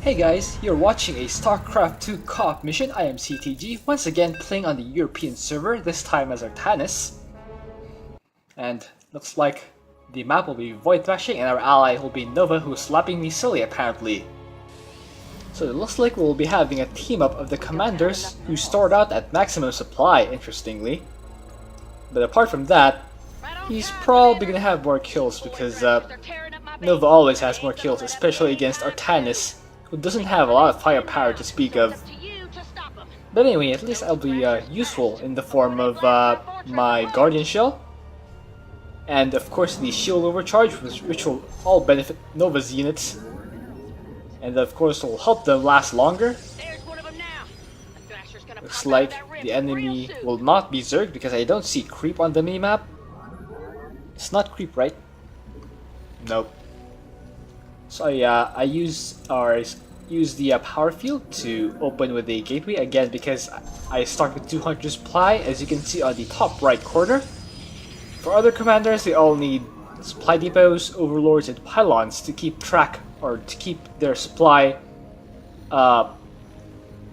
Hey guys, you're watching a Starcraft 2 co-op mission. I am CTG, once again playing on the European server, this time as Artanis. And looks like the map will be Void Thrashing and our ally will be Nova, who's slapping me silly apparently. So it looks like we'll be having a team up of the commanders who start out at maximum supply, interestingly. But apart from that, he's probably gonna have more kills because Nova always has more kills, especially against Artanis, who doesn't have a lot of firepower to speak of. But anyway, at least I'll be useful in the form of my Guardian Shell. And of course the Shield Overcharge, which will all benefit Nova's units. And of course will help them last longer. Looks like the enemy will not be Zerg because I don't see creep on the minimap. It's not creep, right? Nope. So I use the power field to open with the gateway again because I start with 200 supply, as you can see on the top right corner. For other commanders, they all need supply depots, overlords, and pylons to keep track or to keep their supply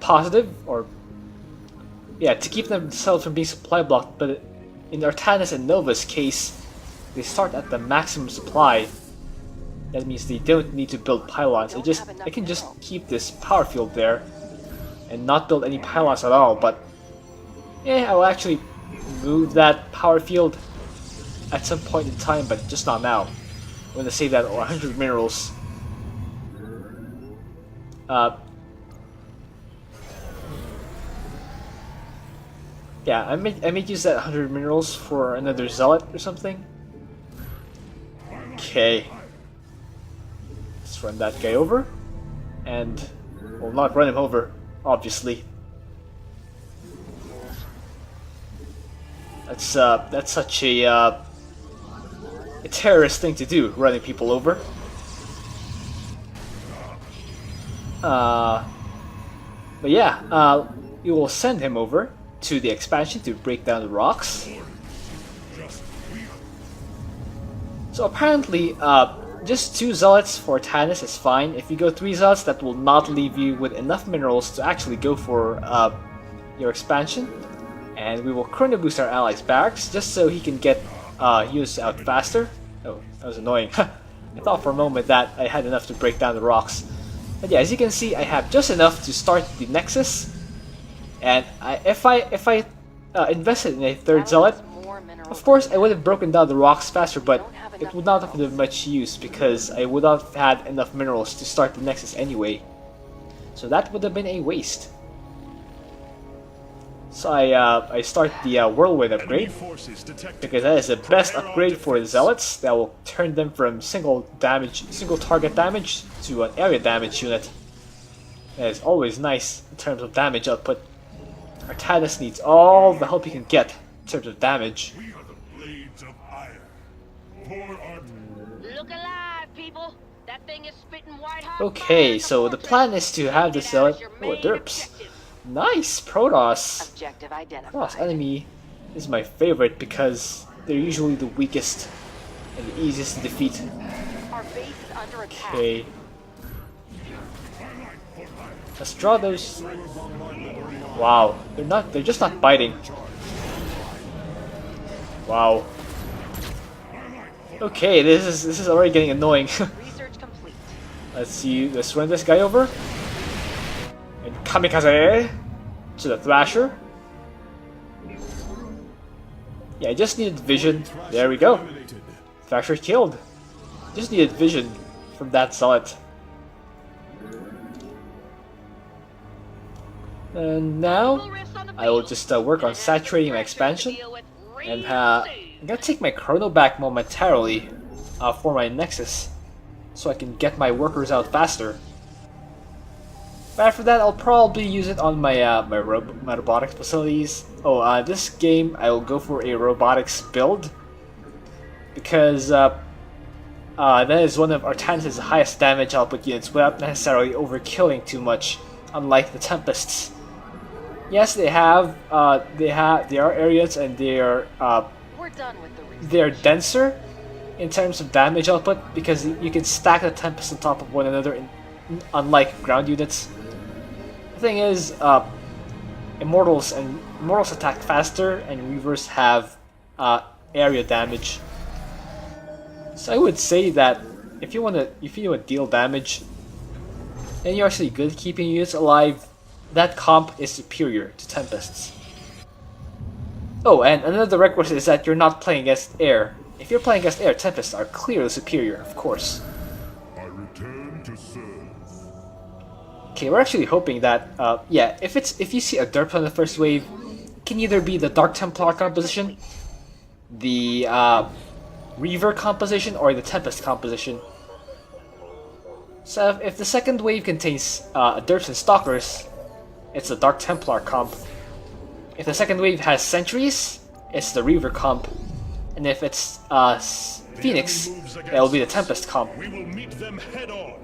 positive, or to keep themselves from being supply blocked. But in Artanis and Nova's case, they start at the maximum supply. That means they don't need to build pylons. I can just keep this power field there and not build any pylons at all. But I will actually move that power field at some point in time, but just not now. I'm gonna save that 100 minerals. I may use that 100 minerals for another zealot or something. Okay. Let's run that guy over, and we'll not run him over, obviously. That's such a terrorist thing to do, running people over. But yeah, you will send him over to the expansion to break down the rocks. So apparently, just 2 zealots for Artanis is fine. If you go 3 zealots, that will not leave you with enough minerals to actually go for your expansion. And we will chrono boost our allies' barracks just so he can get units out faster. Oh, that was annoying. I thought for a moment that I had enough to break down the rocks. But yeah, as you can see, I have just enough to start the Nexus. And if I invested in a 3rd zealot, of course I would have broken down the rocks faster, but it would not have been of much use because I would not have had enough minerals to start the Nexus anyway. So that would have been a waste. So I start the Whirlwind upgrade because that is the best upgrade for the Zealots. That will turn them from single target damage to an area damage unit. That is always nice in terms of damage output. Artanis needs all the help he can get in terms of damage. Look alive, people. That thing is spitting white hot. Okay, so the plan is to have this zealot. Oh, derps. Nice, Protoss. Protoss enemy is my favorite because they're usually the weakest and the easiest to defeat. Okay. Let's draw those. Wow, they're just not biting. Wow. Okay, this is already getting annoying. Let's run this guy over. And kamikaze to the Thrasher. Yeah, I just needed vision. There we go. Thrasher killed. Just needed vision from that zealot. And now I will just work on saturating my expansion, and I'm gonna take my chrono back momentarily for my Nexus, so I can get my workers out faster. But after that, I'll probably use it on my my robotics facilities. Oh, this game I will go for a robotics build because that is one of Artanis' highest damage output units without necessarily overkilling too much, unlike the Tempests. Yes, they are areas and they're denser in terms of damage output because you can stack the Tempest on top of one another in unlike ground units. The thing is, Immortals attack faster, and Reavers have area damage. So I would say that if you want to deal damage, and you're actually good at keeping units alive, that comp is superior to Tempests. Oh, and another requisite is that you're not playing against air. If you're playing against air, Tempests are clearly superior, of course. I return to serve. Okay, we're actually hoping that, yeah, if you see a derp on the first wave, it can either be the Dark Templar composition, the Reaver composition, or the Tempest composition. So if the second wave contains derps and stalkers, it's the Dark Templar comp. If the second wave has sentries, it's the Reaver comp. And if it's Phoenix, it'll be the Tempest comp. We will meet them head on.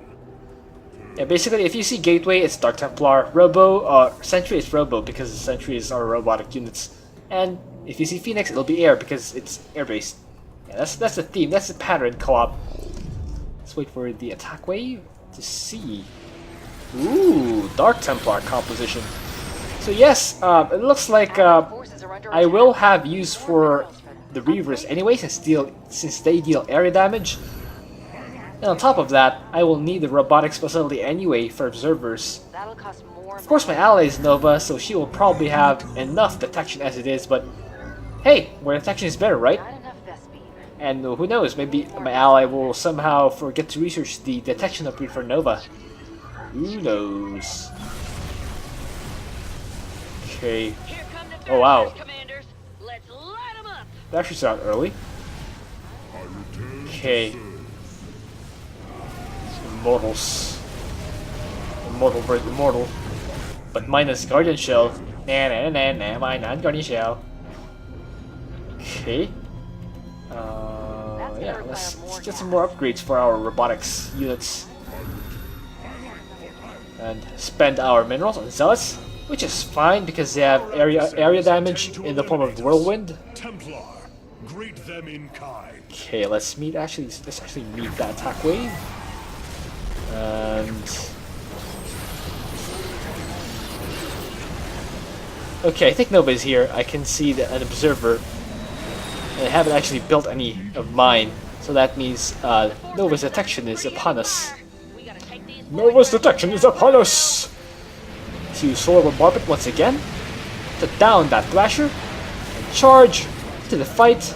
Yeah, basically, if you see Gateway, it's Dark Templar. Robo, Sentry, it's Robo, because the Sentries are robotic units. And if you see Phoenix, it'll be Air, because it's air-based. Yeah, that's the theme, that's the pattern co-op. Let's wait for the attack wave to see. Ooh, Dark Templar composition. So yes, it looks like I will have use for the Reavers anyway, since they deal area damage. And on top of that, I will need the robotics facility anyway for observers. That'll cost more. Of course, my ally is Nova, so she will probably have enough detection as it is, but hey, where detection is better, right? Not enough Vespi. And who knows, maybe my ally will somehow forget to research the detection upgrade for Nova. Who knows? Okay. Here come the Oh, wow. Thrashers, commanders. Let's light 'em up. That should sound early. I return to Okay. serve. Immortals. Immortal versus Immortal. But minus Guardian Shell. Nah, nah, nah, nah, my non-Guardian Shell. Okay. Yeah, let's get some more upgrades for our robotics units. And spend our minerals on Zealots, which is fine because they have area damage in the form of Whirlwind. Templar, greet them in kind. Okay, let's actually meet that attack wave. And okay, I think nobody's here. I can see an observer. And I haven't actually built any of mine, so that means Nova's detection is upon us. We gotta take these Nova's detection is upon us! To solar bombardment once again, to down that Thrasher, and charge to the fight.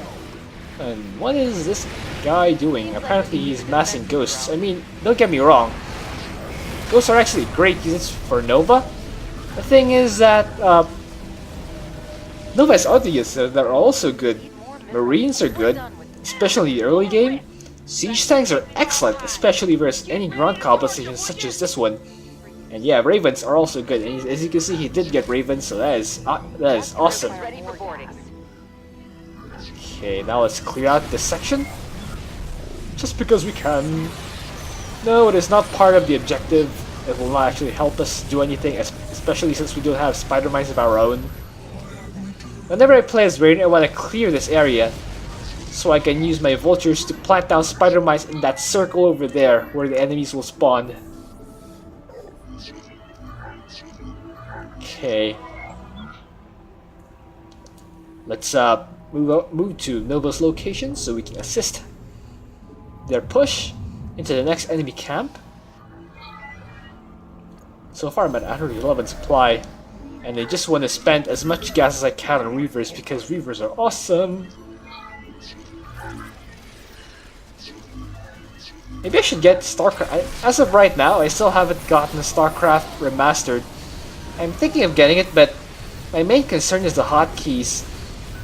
And what is this guy doing? Apparently he's massing ghosts. I mean, don't get me wrong. Ghosts are actually great units for Nova. The thing is that Nova has other units that are also good. Marines are good, especially in the early game. Siege tanks are excellent, especially versus any ground composition such as this one. And yeah, Ravens are also good. And as you can see, he did get Ravens, so that is awesome. ready for boarding. Okay, now let's clear out this section. Just because we can. No, it is not part of the objective. It will not actually help us do anything, especially since we don't have spider mines of our own. Whenever I play as Raiden, I want to clear this area so I can use my vultures to plant down spider mines in that circle over there where the enemies will spawn. Okay. Let's move to Nova's location so we can assist their push into the next enemy camp. So far I'm at 111 supply, and I just want to spend as much gas as I can on Reavers because Reavers are awesome. Maybe I should get Starcraft. As of right now, I still haven't gotten Starcraft Remastered. I'm thinking of getting it, but my main concern is the hotkeys.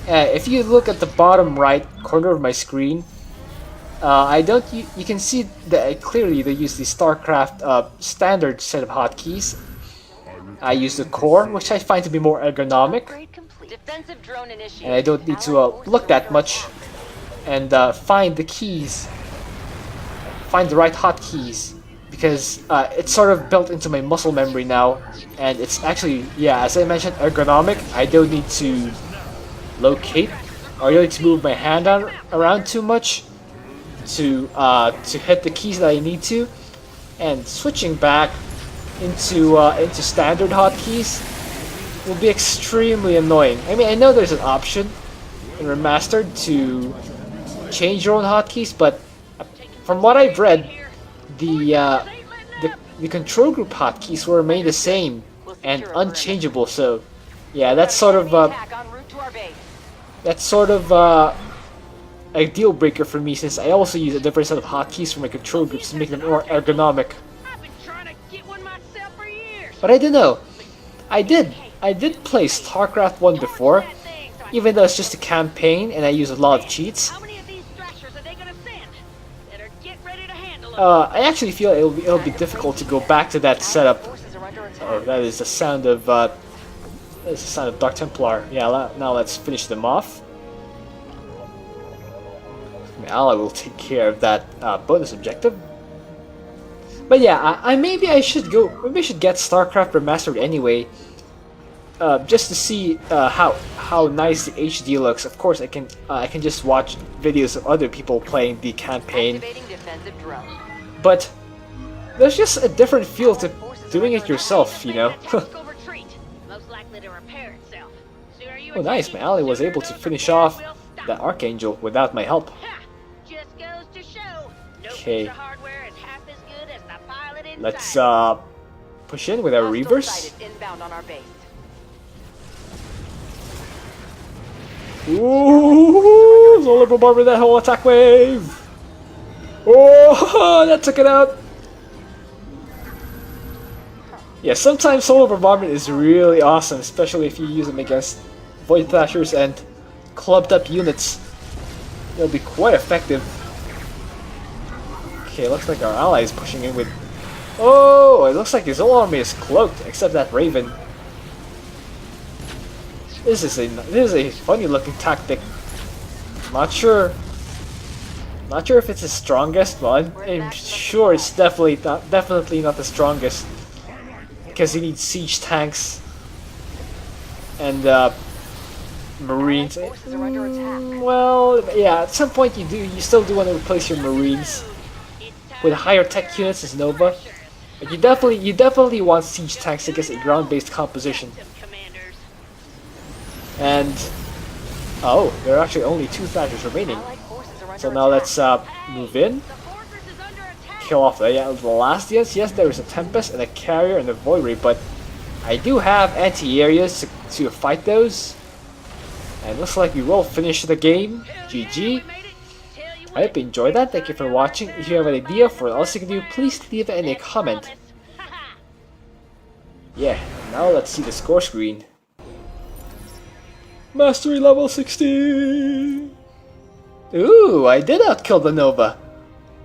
If you look at the bottom right corner of my screen, you can see that clearly they use the Starcraft standard set of hotkeys. I use the core, which I find to be more ergonomic, Defensive drone initiated. and I don't need to look that much and find the keys, find the right hotkeys, because it's sort of built into my muscle memory now, and it's actually, yeah, as I mentioned, ergonomic. I don't need to locate, or I don't need to move my hand around too much to hit the keys that I need to. and switching back into standard hotkeys will be extremely annoying. I mean, I know there's an option in Remastered to change your own hotkeys, but from what I've read, the control group hotkeys will remain the same and unchangeable. So, yeah, that's sort of a deal breaker for me, since I also use a different set of hotkeys for my control groups to make them more ergonomic. I've been trying to get one myself for years. But I don't know. I did play Starcraft 1 before, even though it's just a campaign and I use a lot of cheats. How many of these Thrashers are they gonna send? Better get ready to handle them. I actually feel it'll be difficult to go back to that setup. Oh, that is the sound of Dark Templar. Yeah, now let's finish them off. My ally will take care of that bonus objective. But yeah, maybe I should get Starcraft Remastered anyway, just to see how nice the HD looks. Of course, I can just watch videos of other people playing the campaign, but there's just a different feel to doing it yourself, you know. Oh, nice! My ally was able to finish off that Archangel without my help. Okay. Let's push in with our reverse. Ooh, Solar Bombardment, that whole attack wave! Oh, that took it out! Yeah, sometimes Solar Bombardment is really awesome, especially if you use them against Void Thrashers and clubbed up units. It'll be quite effective. Okay, looks like our ally is pushing in with... Oh, it looks like his whole army is cloaked, except that Raven. This is a funny looking tactic. Not sure if it's the strongest, but I'm sure it's definitely not the strongest, because you need siege tanks and Marines. Well, yeah, at some point you still do want to replace your Marines with higher tech units as Nova. But you definitely want siege tanks against a ground-based composition. And oh, there are actually only 2 Thrashers remaining. So now let's move in, kill off the last units. Yes, there is a Tempest and a Carrier and a Void Ray, but I do have anti-areas to fight those. And looks like we will finish the game. GG. I hope you enjoyed that. Thank you for watching. If you have an idea for what else you can do, please leave it in a comment. Yeah, now let's see the score screen. Mastery level 60! Ooh, I did outkill the Nova.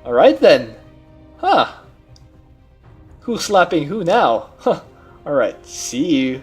Alright then. Huh. Who's slapping who now? Huh. Alright, see you.